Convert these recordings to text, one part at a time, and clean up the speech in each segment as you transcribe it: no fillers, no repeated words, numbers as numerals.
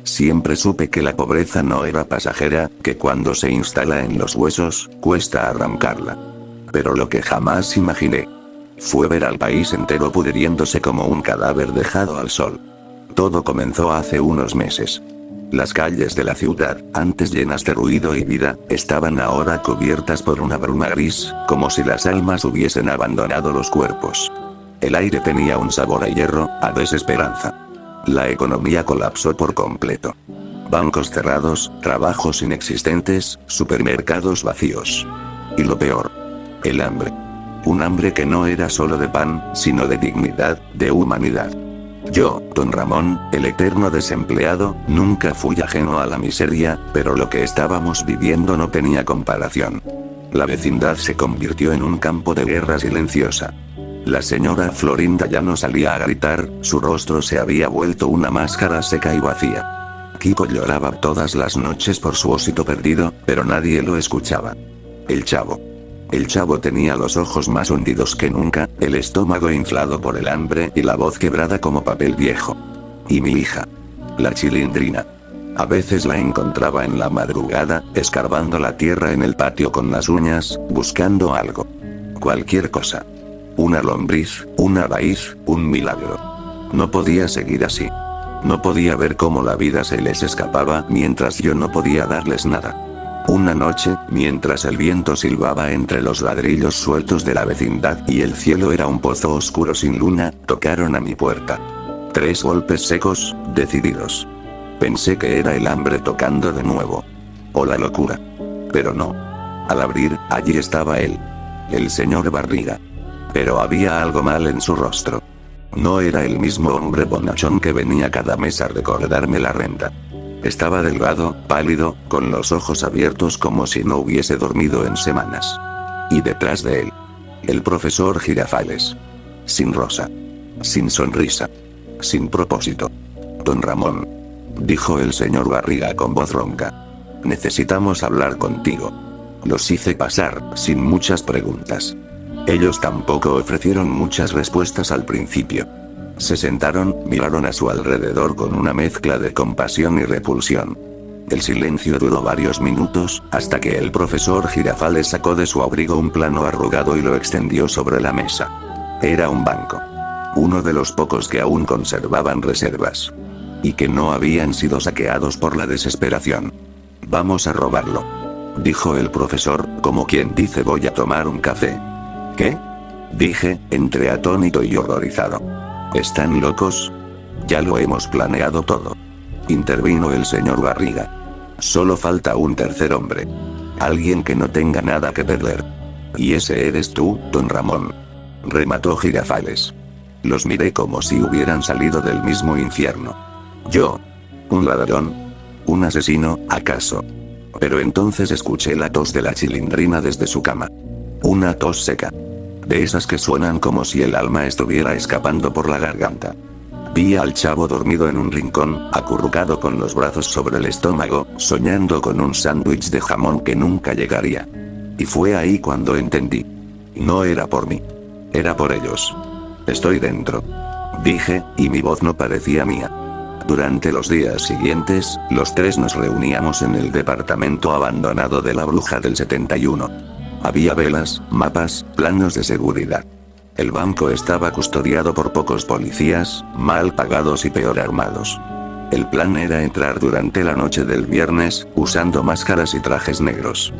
Siempre supe que la pobreza no era pasajera, que cuando se instala en los huesos, cuesta arrancarla. Pero lo que jamás imaginé fue ver al país entero pudriéndose como un cadáver dejado al sol. Todo comenzó hace unos meses. Las calles de la ciudad, antes llenas de ruido y vida, estaban ahora cubiertas por una bruma gris, como si las almas hubiesen abandonado los cuerpos. El aire tenía un sabor a hierro, a desesperanza. La economía colapsó por completo. Bancos cerrados, trabajos inexistentes, supermercados vacíos. Y lo peor, el hambre. Un hambre que no era solo de pan, sino de dignidad, de humanidad. Yo, don Ramón, el eterno desempleado, nunca fui ajeno a la miseria, pero lo que estábamos viviendo no tenía comparación. La vecindad se convirtió en un campo de guerra silenciosa. La señora Florinda ya no salía a gritar, su rostro se había vuelto una máscara seca y vacía. Kiko lloraba todas las noches por su osito perdido, pero nadie lo escuchaba. El chavo tenía los ojos más hundidos que nunca, el estómago inflado por el hambre y la voz quebrada como papel viejo. Y mi hija, la Chilindrina. A veces la encontraba en la madrugada, escarbando la tierra en el patio con las uñas, buscando algo. Cualquier cosa. Una lombriz, una raíz, un milagro. No podía seguir así. No podía ver cómo la vida se les escapaba mientras yo no podía darles nada. Una noche, mientras el viento silbaba entre los ladrillos sueltos de la vecindad y el cielo era un pozo oscuro sin luna, tocaron a mi puerta. 3 golpes secos, decididos. Pensé que era el hambre tocando de nuevo. O la locura. Pero no. Al abrir, allí estaba él. El señor Barriga. Pero había algo mal en su rostro. No era el mismo hombre bonachón que venía cada mes a recordarme la renta. Estaba delgado, pálido, con los ojos abiertos como si no hubiese dormido en semanas. Y detrás de él, el profesor Girafales. Sin rosa. Sin sonrisa. Sin propósito. Don Ramón, dijo el señor Barriga con voz ronca. Necesitamos hablar contigo. Los hice pasar, sin muchas preguntas. Ellos tampoco ofrecieron muchas respuestas al principio. Se sentaron, miraron a su alrededor con una mezcla de compasión y repulsión. El silencio duró varios minutos, hasta que el profesor Girafales sacó de su abrigo un plano arrugado y lo extendió sobre la mesa. Era un banco. Uno de los pocos que aún conservaban reservas. Y que no habían sido saqueados por la desesperación. Vamos a robarlo, dijo el profesor, como quien dice voy a tomar un café. ¿Qué? Dije, entre atónito y horrorizado. ¿Están locos? Ya lo hemos planeado todo. Intervino el señor Barriga. Solo falta un tercer hombre. Alguien que no tenga nada que perder. Y ese eres tú, don Ramón. Remató Girafales. Los miré como si hubieran salido del mismo infierno. Yo. ¿Un ladrón? ¿Un asesino, acaso? Pero entonces escuché la tos de la Chilindrina desde su cama. Una tos seca. De esas que suenan como si el alma estuviera escapando por la garganta. Vi al chavo dormido en un rincón, acurrucado con los brazos sobre el estómago, soñando con un sándwich de jamón que nunca llegaría. Y fue ahí cuando entendí. No era por mí. Era por ellos. Estoy dentro. Dije, y mi voz no parecía mía. Durante los días siguientes, los 3 nos reuníamos en el departamento abandonado de la bruja del 71. Había velas, mapas, planos de seguridad. El banco estaba custodiado por pocos policías, mal pagados y peor armados. El plan era entrar durante la noche del viernes, usando máscaras y trajes negros.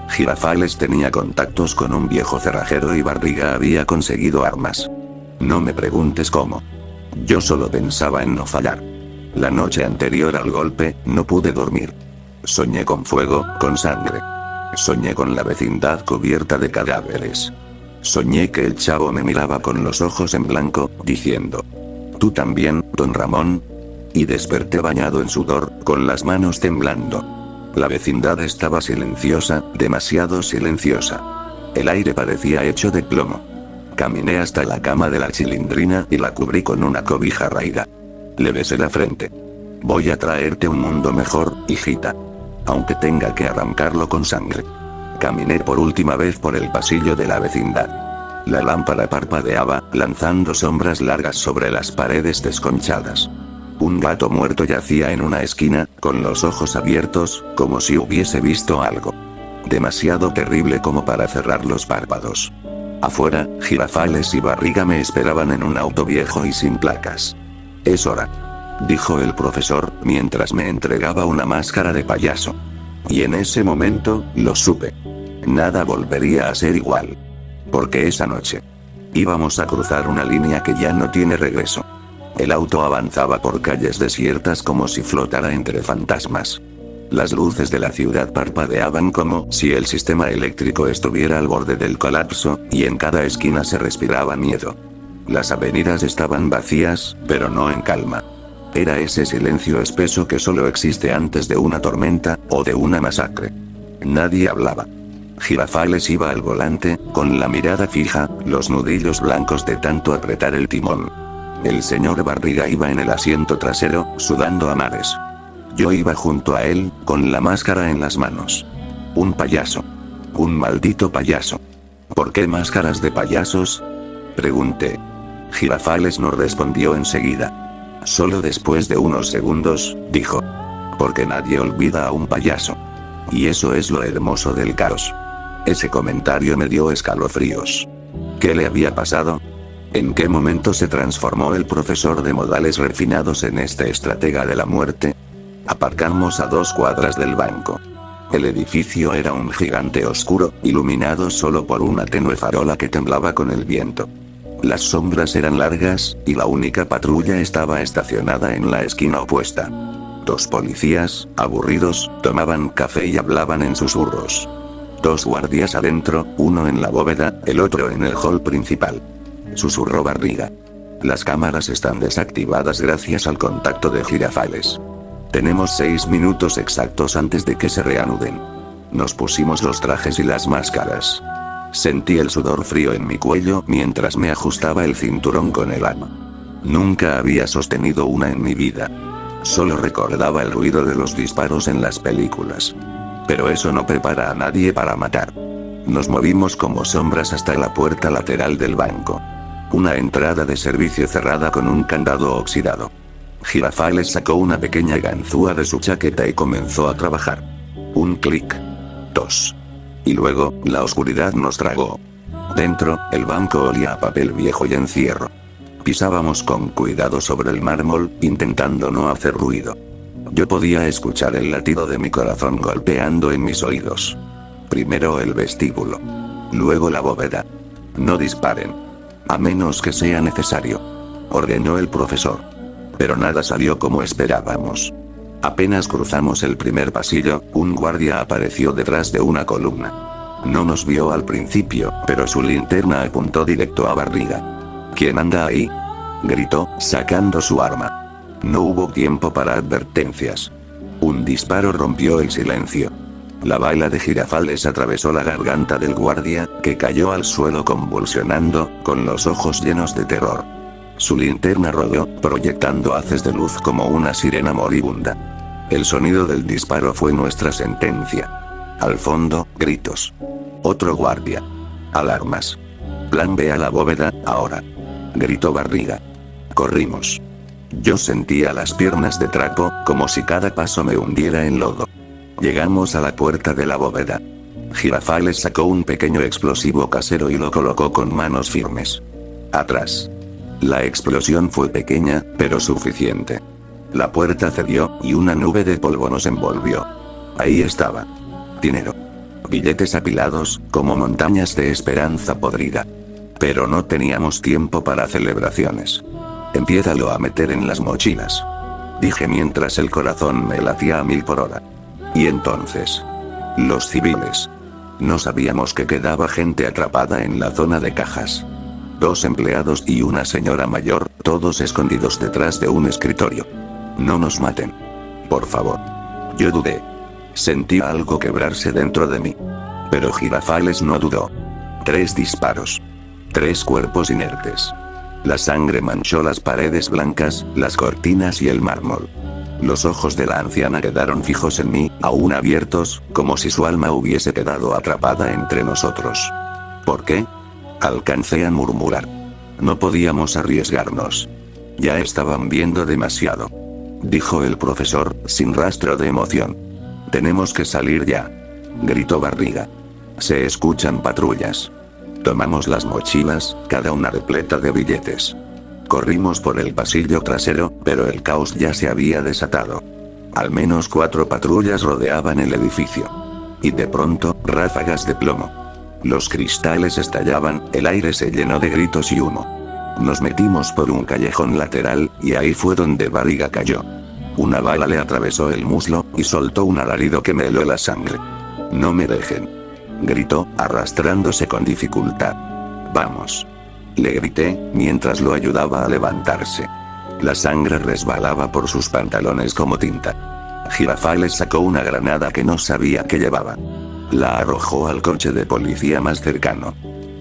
Girafales tenía contactos con un viejo cerrajero y Barriga había conseguido armas. No me preguntes cómo. Yo solo pensaba en no fallar. La noche anterior al golpe, no pude dormir. Soñé con fuego, con sangre. Soñé con la vecindad cubierta de cadáveres. Soñé que el chavo me miraba con los ojos en blanco, diciendo: ¿Tú también, don Ramón? Y desperté bañado en sudor, con las manos temblando. La vecindad estaba silenciosa, demasiado silenciosa. El aire parecía hecho de plomo. Caminé hasta la cama de la Chilindrina y la cubrí con una cobija raída. Le besé la frente. Voy a traerte un mundo mejor, hijita. Aunque tenga que arrancarlo con sangre. Caminé por última vez por el pasillo de la vecindad. La lámpara parpadeaba, lanzando sombras largas sobre las paredes desconchadas. Un gato muerto yacía en una esquina, con los ojos abiertos, como si hubiese visto algo demasiado terrible como para cerrar los párpados. Afuera, Girafales y Barriga me esperaban en un auto viejo y sin placas. «Es hora», dijo el profesor, mientras me entregaba una máscara de payaso. Y en ese momento, lo supe. Nada volvería a ser igual. Porque esa noche íbamos a cruzar una línea que ya no tiene regreso. El auto avanzaba por calles desiertas como si flotara entre fantasmas. Las luces de la ciudad parpadeaban como si el sistema eléctrico estuviera al borde del colapso, y en cada esquina se respiraba miedo. Las avenidas estaban vacías, pero no en calma. Era ese silencio espeso que solo existe antes de una tormenta, o de una masacre. Nadie hablaba. Girafales iba al volante, con la mirada fija, los nudillos blancos de tanto apretar el timón. El señor Barriga iba en el asiento trasero, sudando a mares. Yo iba junto a él, con la máscara en las manos. Un payaso. Un maldito payaso. ¿Por qué máscaras de payasos?, pregunté. Girafales no respondió enseguida. Solo después de unos segundos, dijo: porque nadie olvida a un payaso. Y eso es lo hermoso del caos. Ese comentario me dio escalofríos. ¿Qué le había pasado? ¿En qué momento se transformó el profesor de modales refinados en este estratega de la muerte? Aparcamos a 2 cuadras del banco. El edificio era un gigante oscuro, iluminado solo por una tenue farola que temblaba con el viento. Las sombras eran largas, y la única patrulla estaba estacionada en la esquina opuesta. 2 policías, aburridos, tomaban café y hablaban en susurros. 2 guardias adentro, uno en la bóveda, el otro en el hall principal. Susurró Barriga. Las cámaras están desactivadas gracias al contacto de Girafales. Tenemos 6 minutos exactos antes de que se reanuden. Nos pusimos los trajes y las máscaras. Sentí el sudor frío en mi cuello mientras me ajustaba el cinturón con el arma. Nunca había sostenido una en mi vida. Solo recordaba el ruido de los disparos en las películas. Pero eso no prepara a nadie para matar. Nos movimos como sombras hasta la puerta lateral del banco. Una entrada de servicio cerrada con un candado oxidado. Girafales sacó una pequeña ganzúa de su chaqueta y comenzó a trabajar. Un clic. 2. Y luego, la oscuridad nos tragó. Dentro, el banco olía a papel viejo y encierro. Pisábamos con cuidado sobre el mármol, intentando no hacer ruido. Yo podía escuchar el latido de mi corazón golpeando en mis oídos. Primero el vestíbulo. Luego la bóveda. No disparen. A menos que sea necesario, ordenó el profesor. Pero nada salió como esperábamos. Apenas cruzamos el primer pasillo, un guardia apareció detrás de una columna. No nos vio al principio, pero su linterna apuntó directo a Barriga. ¿Quién anda ahí?, gritó, sacando su arma. No hubo tiempo para advertencias. Un disparo rompió el silencio. La bala de Girafales atravesó la garganta del guardia, que cayó al suelo convulsionando, con los ojos llenos de terror. Su linterna rodó, proyectando haces de luz como una sirena moribunda. El sonido del disparo fue nuestra sentencia. Al fondo, gritos. Otro guardia. Alarmas. Plan B a la bóveda, ahora, gritó Barriga. Corrimos. Yo sentía las piernas de trapo, como si cada paso me hundiera en lodo. Llegamos a la puerta de la bóveda. Girafales sacó un pequeño explosivo casero y lo colocó con manos firmes. Atrás. La explosión fue pequeña, pero suficiente. La puerta cedió, y una nube de polvo nos envolvió. Ahí estaba. Dinero. Billetes apilados, como montañas de esperanza podrida. Pero no teníamos tiempo para celebraciones. Empiézalo a meter en las mochilas, dije mientras el corazón me latía a 1000 por hora. Y entonces, los civiles. No sabíamos que quedaba gente atrapada en la zona de cajas. 2 empleados y una señora mayor, todos escondidos detrás de un escritorio. No nos maten. Por favor. Yo dudé. Sentí algo quebrarse dentro de mí. Pero Girafales no dudó. 3 disparos. 3 cuerpos inertes. La sangre manchó las paredes blancas, las cortinas y el mármol. Los ojos de la anciana quedaron fijos en mí, aún abiertos, como si su alma hubiese quedado atrapada entre nosotros. ¿Por qué?, Alcancé a murmurar. No podíamos arriesgarnos. Ya estaban viendo demasiado. Dijo el profesor, sin rastro de emoción. Tenemos que salir ya. Gritó Barriga. Se escuchan patrullas. Tomamos las mochilas, cada una repleta de billetes. Corrimos por el pasillo trasero, pero el caos ya se había desatado. Al menos 4 patrullas rodeaban el edificio. Y de pronto, ráfagas de plomo. Los cristales estallaban, el aire se llenó de gritos y humo. Nos metimos por un callejón lateral, y ahí fue donde Barriga cayó. Una bala le atravesó el muslo, y soltó un alarido que me heló la sangre. No me dejen. Gritó, arrastrándose con dificultad. Vamos. Le grité, mientras lo ayudaba a levantarse. La sangre resbalaba por sus pantalones como tinta. Girafales sacó una granada que no sabía que llevaba. La arrojó al coche de policía más cercano.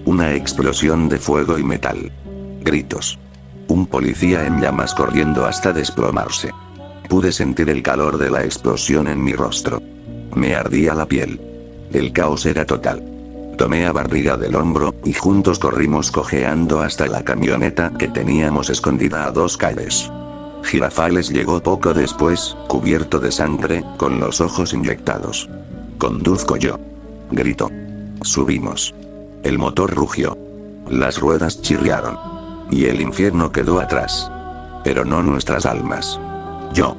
Una explosión de fuego y metal. Gritos. Un policía en llamas corriendo hasta desplomarse. Pude sentir el calor de la explosión en mi rostro. Me ardía la piel. El caos era total. Tomé a Barriga del hombro, y juntos corrimos cojeando hasta la camioneta que teníamos escondida a 2 calles. Girafales llegó poco después, cubierto de sangre, con los ojos inyectados. Conduzco yo. Gritó. Subimos. El motor rugió. Las ruedas chirriaron. Y el infierno quedó atrás. Pero no nuestras almas. Yo.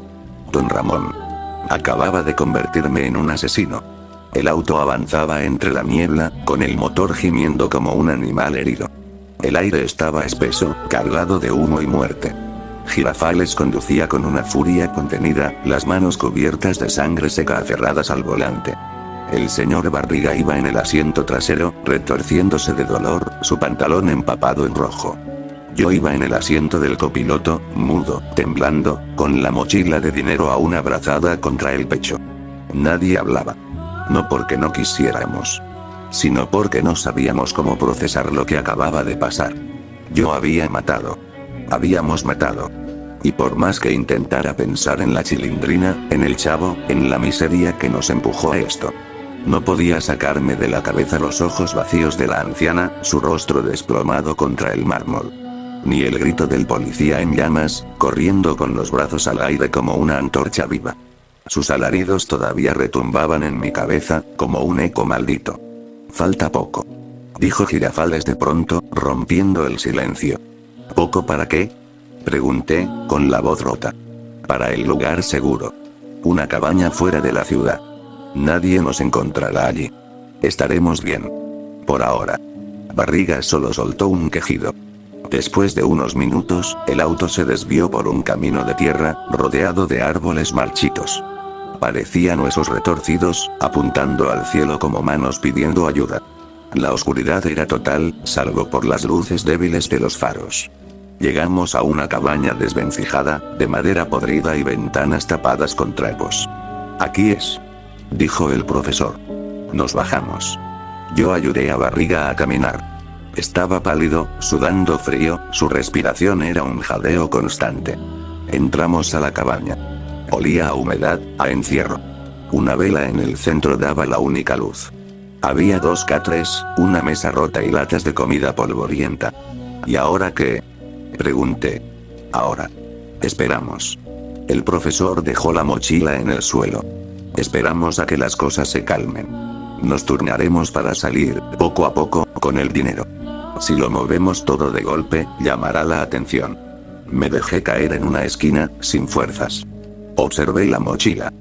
Don Ramón. Acababa de convertirme en un asesino. El auto avanzaba entre la niebla, con el motor gimiendo como un animal herido. El aire estaba espeso, cargado de humo y muerte. Girafales conducía con una furia contenida, las manos cubiertas de sangre seca aferradas al volante. El señor Barriga iba en el asiento trasero, retorciéndose de dolor, su pantalón empapado en rojo. Yo iba en el asiento del copiloto, mudo, temblando, con la mochila de dinero aún abrazada contra el pecho. Nadie hablaba. No porque no quisiéramos, sino porque no sabíamos cómo procesar lo que acababa de pasar. Yo había matado. Habíamos matado. Y por más que intentara pensar en la Chilindrina, en el chavo, en la miseria que nos empujó a esto, no podía sacarme de la cabeza los ojos vacíos de la anciana, su rostro desplomado contra el mármol. Ni el grito del policía en llamas, corriendo con los brazos al aire como una antorcha viva. Sus alaridos todavía retumbaban en mi cabeza, como un eco maldito. Falta poco. Dijo Girafales de pronto, rompiendo el silencio. ¿Poco para qué? Pregunté, con la voz rota. Para el lugar seguro. Una cabaña fuera de la ciudad. Nadie nos encontrará allí. Estaremos bien. Por ahora. Barriga solo soltó un quejido. Después de unos minutos, el auto se desvió por un camino de tierra, rodeado de árboles marchitos. Parecían huesos retorcidos, apuntando al cielo como manos pidiendo ayuda. La oscuridad era total, salvo por las luces débiles de los faros. Llegamos a una cabaña desvencijada, de madera podrida y ventanas tapadas con trapos. Aquí es, dijo el profesor. Nos bajamos. Yo ayudé a Barriga a caminar. Estaba pálido, sudando frío, su respiración era un jadeo constante. Entramos a la cabaña. Olía a humedad, a encierro. Una vela en el centro daba la única luz. Había 2 catres, una mesa rota y latas de comida polvorienta. ¿Y ahora qué? Pregunté. Ahora. Esperamos. El profesor dejó la mochila en el suelo. Esperamos a que las cosas se calmen. Nos turnaremos para salir, poco a poco, con el dinero. Si lo movemos todo de golpe, llamará la atención. Me dejé caer en una esquina, sin fuerzas. Observé la mochila.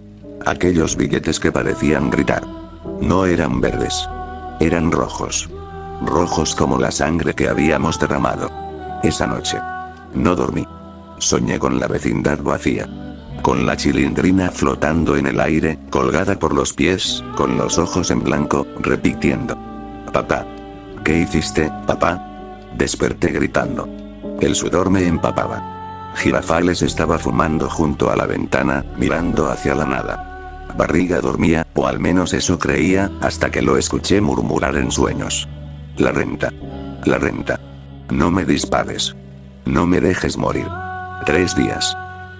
Aquellos billetes que parecían gritar. No eran verdes. Eran rojos. Rojos como la sangre que habíamos derramado. Esa noche. No dormí. Soñé con la vecindad vacía. Con la Chilindrina flotando en el aire, colgada por los pies, con los ojos en blanco, repitiendo. Papá. ¿Qué hiciste, papá? Desperté gritando. El sudor me empapaba. Girafales estaba fumando junto a la ventana, mirando hacia la nada. Barriga dormía, o al menos eso creía, hasta que lo escuché murmurar en sueños. La renta. La renta. No me dispares. No me dejes morir. 3 días.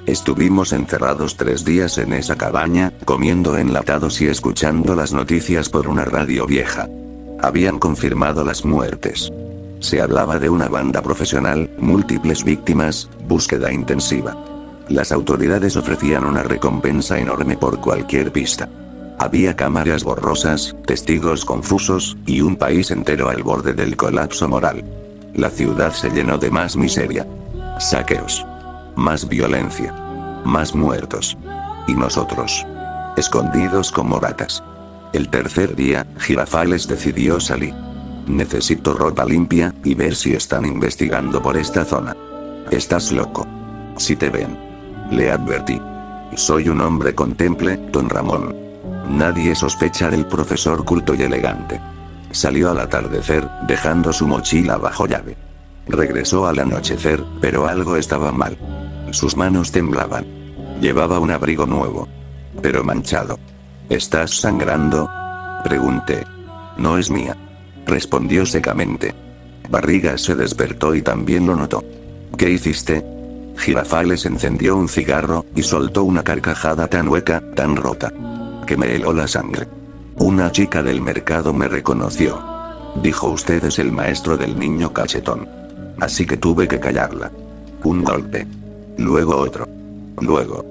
Estuvimos encerrados 3 días en esa cabaña, comiendo enlatados y escuchando las noticias por una radio vieja. Habían confirmado las muertes. Se hablaba de una banda profesional, múltiples víctimas, búsqueda intensiva. Las autoridades ofrecían una recompensa enorme por cualquier pista. Había cámaras borrosas, testigos confusos, y un país entero al borde del colapso moral. La ciudad se llenó de más miseria. Saqueos. Más violencia. Más muertos. Y nosotros. Escondidos como ratas. El tercer día, Girafales decidió salir. Necesito ropa limpia, y ver si están investigando por esta zona. Estás loco. Si te ven. Le advertí. Soy un hombre con temple, don Ramón. Nadie sospecha del profesor culto y elegante. Salió al atardecer, dejando su mochila bajo llave. Regresó al anochecer, pero algo estaba mal. Sus manos temblaban. Llevaba un abrigo nuevo. Pero manchado. ¿Estás sangrando? Pregunté. No es mía. Respondió secamente. Barriga se despertó y también lo notó. ¿Qué hiciste? Girafales encendió un cigarro, y soltó una carcajada tan hueca, tan rota, que me heló la sangre. Una chica del mercado me reconoció. Dijo: usted es el maestro del niño cachetón. Así que tuve que callarla. Un golpe. Luego otro. Luego.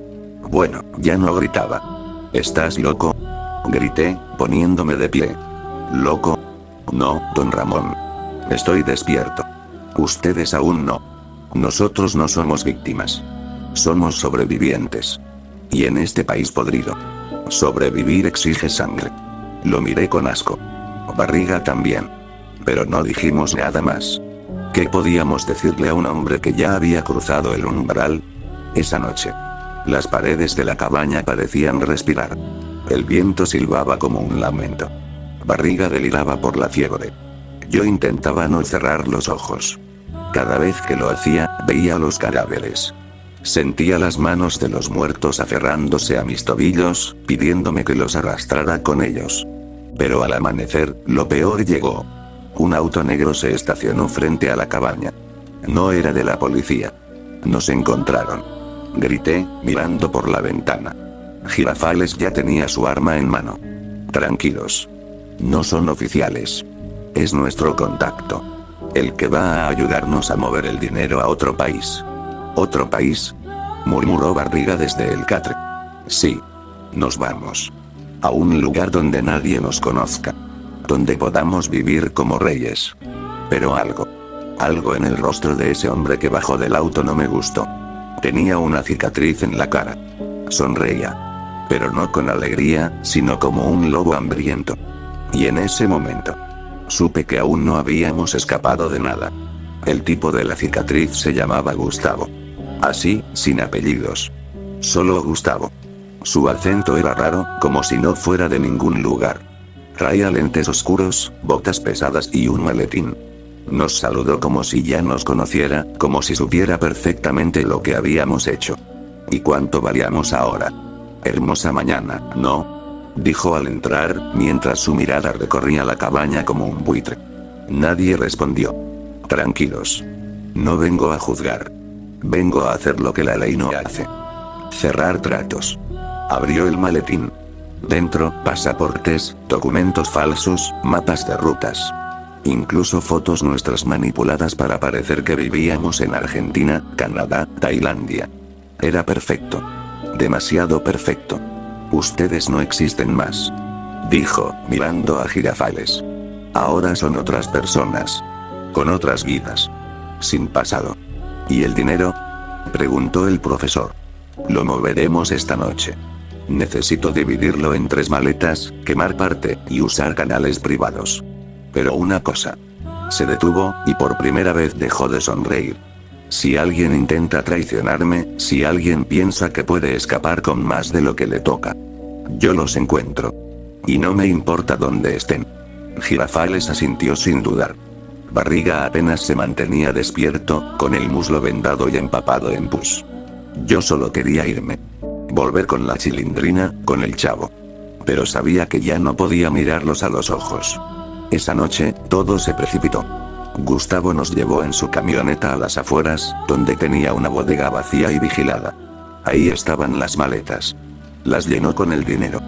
Bueno, ya no gritaba. ¿Estás loco? Grité, poniéndome de pie. ¿Loco? No, don Ramón. Estoy despierto. Ustedes aún no. Nosotros no somos víctimas. Somos sobrevivientes. Y en este país podrido, sobrevivir exige sangre. Lo miré con asco. Barriga también. Pero no dijimos nada más. ¿Qué podíamos decirle a un hombre que ya había cruzado el umbral? Esa noche, las paredes de la cabaña parecían respirar. El viento silbaba como un lamento. Barriga deliraba por la fiebre. Yo intentaba no cerrar los ojos. Cada vez que lo hacía, veía los cadáveres. Sentía las manos de los muertos aferrándose a mis tobillos, pidiéndome que los arrastrara con ellos. Pero al amanecer, lo peor llegó. Un auto negro se estacionó frente a la cabaña. No era de la policía. Nos encontraron. Grité, mirando por la ventana. Girafales ya tenía su arma en mano. Tranquilos. No son oficiales. Es nuestro contacto. El que va a ayudarnos a mover el dinero a otro país. ¿Otro país?, murmuró Barriga desde el catre. Sí. Nos vamos. A un lugar donde nadie nos conozca. Donde podamos vivir como reyes. Pero algo en el rostro de ese hombre que bajó del auto no me gustó. Tenía una cicatriz en la cara. Sonreía. Pero no con alegría, sino como un lobo hambriento. Y en ese momento, supe que aún no habíamos escapado de nada. El tipo de la cicatriz se llamaba Gustavo. Así, sin apellidos. Solo Gustavo. Su acento era raro, como si no fuera de ningún lugar. Traía lentes oscuros, botas pesadas y un maletín. Nos saludó como si ya nos conociera, como si supiera perfectamente lo que habíamos hecho. ¿Y cuánto valíamos ahora? Hermosa mañana, ¿no?, dijo al entrar, mientras su mirada recorría la cabaña como un buitre. Nadie respondió. Tranquilos. No vengo a juzgar. Vengo a hacer lo que la ley no hace. Cerrar tratos. Abrió el maletín. Dentro, pasaportes, documentos falsos, mapas de rutas. Incluso fotos nuestras manipuladas para parecer que vivíamos en Argentina, Canadá, Tailandia. Era perfecto. Demasiado perfecto. Ustedes no existen más, dijo, mirando a Girafales. Ahora son otras personas. Con otras vidas. Sin pasado. ¿Y el dinero?, preguntó el profesor. Lo moveremos esta noche. Necesito dividirlo en 3 maletas, quemar parte, y usar canales privados. Pero una cosa. Se detuvo, y por primera vez dejó de sonreír. Si alguien intenta traicionarme, si alguien piensa que puede escapar con más de lo que le toca, yo los encuentro. Y no me importa dónde estén. Girafales asintió sin dudar. Barriga apenas se mantenía despierto, con el muslo vendado y empapado en pus. Yo solo quería irme. Volver con la Chilindrina, con el chavo. Pero sabía que ya no podía mirarlos a los ojos. Esa noche, todo se precipitó. Gustavo nos llevó en su camioneta a las afueras, donde tenía una bodega vacía y vigilada. Ahí estaban las maletas. Las llenó con el dinero.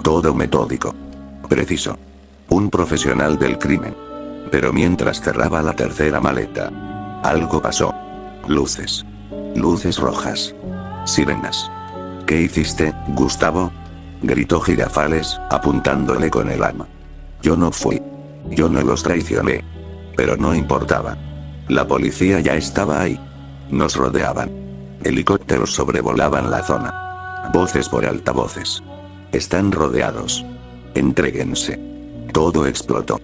Todo metódico. Preciso. Un profesional del crimen. Pero mientras cerraba la tercera maleta, algo pasó. Luces. Luces rojas. Sirenas. ¿Qué hiciste, Gustavo?, gritó Girafales, apuntándole con el arma. Yo no fui. Yo no los traicioné. Pero no importaba. La policía ya estaba ahí. Nos rodeaban. Helicópteros sobrevolaban la zona. Voces por altavoces. Están rodeados. Entréguense. Todo explotó.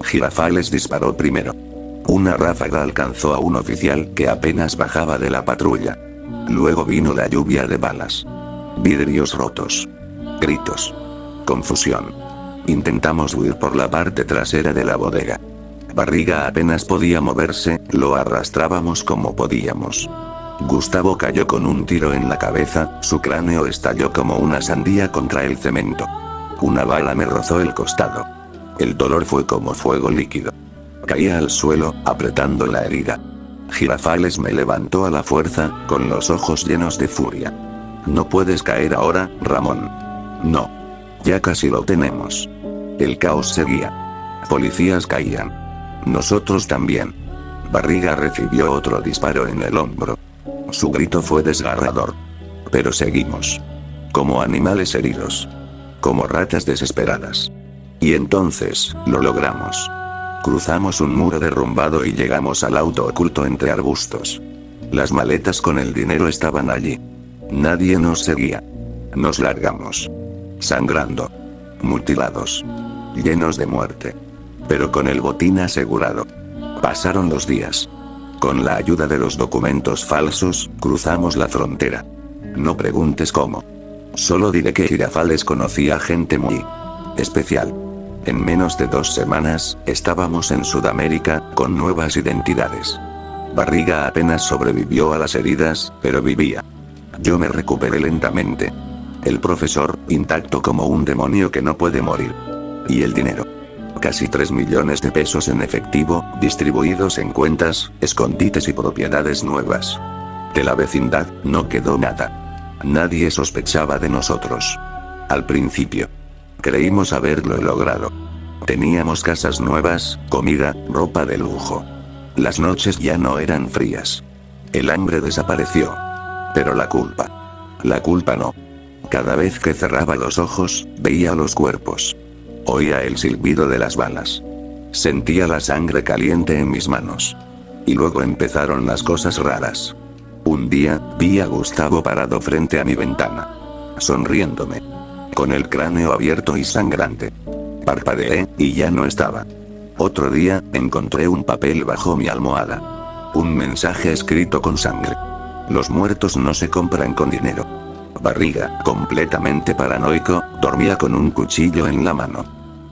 Girafales disparó primero. Una ráfaga alcanzó a un oficial que apenas bajaba de la patrulla. Luego vino la lluvia de balas. Vidrios rotos. Gritos. Confusión. Intentamos huir por la parte trasera de la bodega. Barriga apenas podía moverse, lo arrastrábamos como podíamos. Gustavo cayó con un tiro en la cabeza, su cráneo estalló como una sandía contra el cemento. Una bala me rozó el costado. El dolor fue como fuego líquido. Caí al suelo, apretando la herida. Girafales me levantó a la fuerza, con los ojos llenos de furia. No puedes caer ahora, Ramón. No. Ya casi lo tenemos. El caos seguía. Policías caían. Nosotros también. Barriga recibió otro disparo en el hombro. Su grito fue desgarrador. Pero seguimos. Como animales heridos. Como ratas desesperadas. Y entonces, lo logramos. Cruzamos un muro derrumbado y llegamos al auto oculto entre arbustos. Las maletas con el dinero estaban allí. Nadie nos seguía. Nos largamos. Sangrando. Mutilados. Llenos de muerte. Pero con el botín asegurado. Pasaron los días. Con la ayuda de los documentos falsos, cruzamos la frontera. No preguntes cómo. Solo diré que Girafales conocía gente muy especial. En menos de 2 semanas, estábamos en Sudamérica, con nuevas identidades. Barriga apenas sobrevivió a las heridas, pero vivía. Yo me recuperé lentamente. El profesor, intacto como un demonio que no puede morir. Y el dinero. Casi 3 millones de pesos en efectivo, distribuidos en cuentas, escondites y propiedades nuevas. De la vecindad, no quedó nada. Nadie sospechaba de nosotros. Al principio. Creímos haberlo logrado. Teníamos casas nuevas, comida, ropa de lujo. Las noches ya no eran frías. El hambre desapareció. Pero la culpa no. Cada vez que cerraba los ojos, veía los cuerpos. Oía el silbido de las balas. Sentía la sangre caliente en mis manos. Y luego empezaron las cosas raras. Un día, vi a Gustavo parado frente a mi ventana. Sonriéndome. Con el cráneo abierto y sangrante. Parpadeé, y ya no estaba. Otro día, encontré un papel bajo mi almohada. Un mensaje escrito con sangre. Los muertos no se compran con dinero. Barriga, completamente paranoico, dormía con un cuchillo en la mano.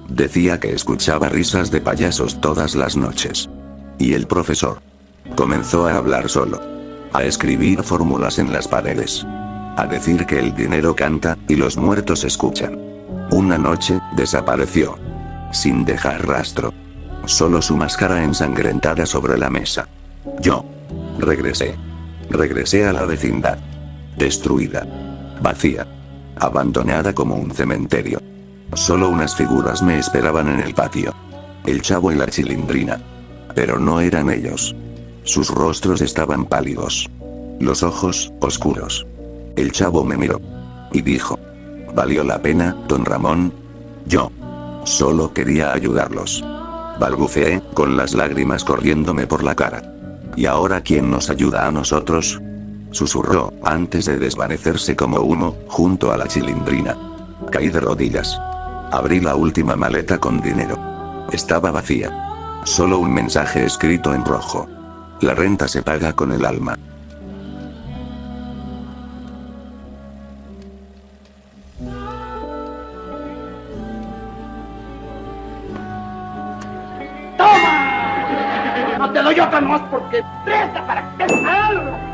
Decía que escuchaba risas de payasos todas las noches. Y el profesor comenzó a hablar solo. A escribir fórmulas en las paredes. A decir que el dinero canta, y los muertos escuchan. Una noche, desapareció. Sin dejar rastro. Solo su máscara ensangrentada sobre la mesa. Yo. Regresé. Regresé a la vecindad. Destruida. Vacía. Abandonada como un cementerio. Solo unas figuras me esperaban en el patio. El Chavo y la Chilindrina. Pero no eran ellos. Sus rostros estaban pálidos. Los ojos, oscuros. El Chavo me miró. Y dijo. ¿Valió la pena, don Ramón? Yo. Solo quería ayudarlos. Balbuceé, con las lágrimas corriéndome por la cara. ¿Y ahora quién nos ayuda a nosotros? Susurró, antes de desvanecerse como humo, junto a la Chilindrina. Caí de rodillas. Abrí la última maleta con dinero. Estaba vacía. Solo un mensaje escrito en rojo. La renta se paga con el alma. ¡Toma! No te doy otra más porque presta para que te salga.